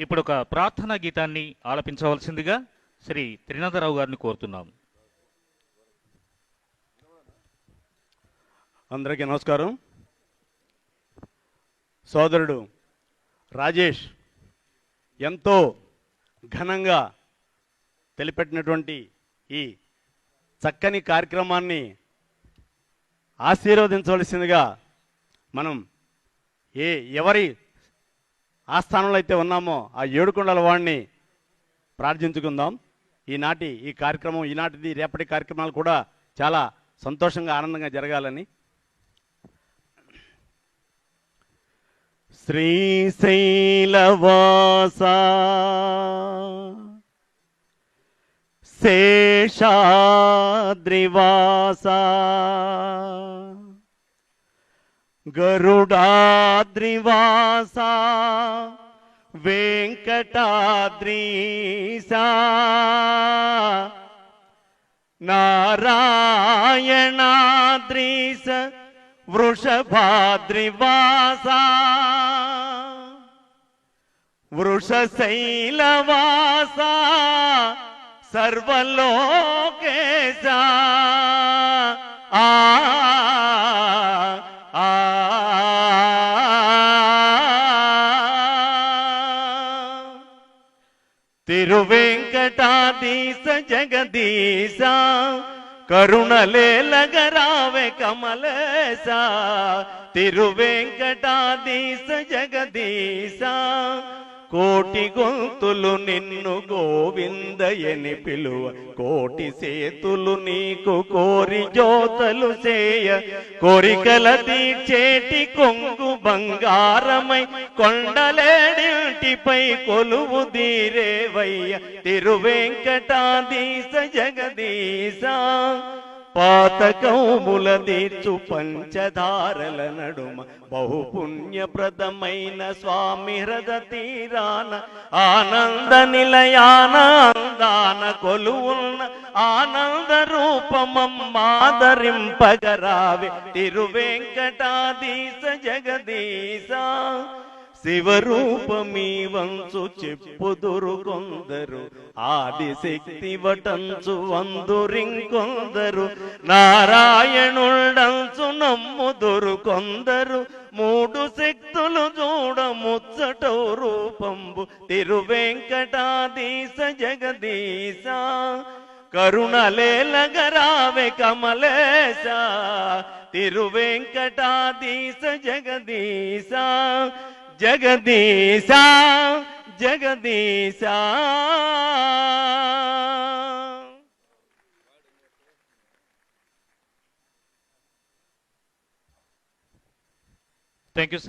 ఇప్పుడు ఒక ప్రార్థనా గీతాన్ని ఆలపించవలసిందిగా శ్రీ త్రినాథరావు గారిని కోరుతున్నాం. అందరికీ నమస్కారం. సోదరుడు రాజేష్ ఎంతో ఘనంగా తెలిపెట్టినటువంటి ఈ చక్కని కార్యక్రమాన్ని ఆశీర్వదించవలసిందిగా మనం ఎవరి ఆస్థానంలో అయితే ఉన్నామో ఆ ఏడుకొండల వాడిని ప్రార్థించుకుందాం. ఈ కార్యక్రమం ఈనాటిది రేపటి కార్యక్రమాలు కూడా చాలా సంతోషంగా ఆనందంగా జరగాలని. శ్రీశైలవాస శేషాద్రివాస గరుడాద్రివాస వెంకటాద్రీశ నారాయణాద్రీశ వృషభాద్రివాస వృషశైలవాస సర్వలోకేశ తిరువెంకటాధీశ జగదీశ కరుణలేలగరావే కమలేశ తిరువెంకటాధీశ జగదీశ కోటి గొంతులు నిన్ను గోవిందయని పిలువ కోటి సేతులు నీకు కోరి జ్యోతలు చేయ కోరికల తీర్చేటి కొంగు బంగారమై కొండలేడింటిపై కొలువు దీరేవయ్య తిరువెంకటాధీశ జగదీశ పాతకౌముల తీర్చు పంచదారల నడుమ బహుపుణ్యప్రదమైన స్వామి హృద తీరాన ఆనంద నిలయాన అందాన కొలువున్న ఆనంద రూపమమ్మాదరింపగరావే తిరువెంకటాధీశ జగదీశ శివరూపమీ వంచు చెప్పుదురు కొందరు ఆదిశక్తి వటంచు వందురింకొందరు నారాయణుండంచు నమ్ముదురు కొందరు మూడు శక్తులు చూడ ముచ్చటో రూపంబు తిరువెంకటాధీశ జగదీశ కరుణలేలగరావే కమలేశ తిరువెంకటాధీశ జగదీశ జగదీశ జగదీశ. Thank you sir.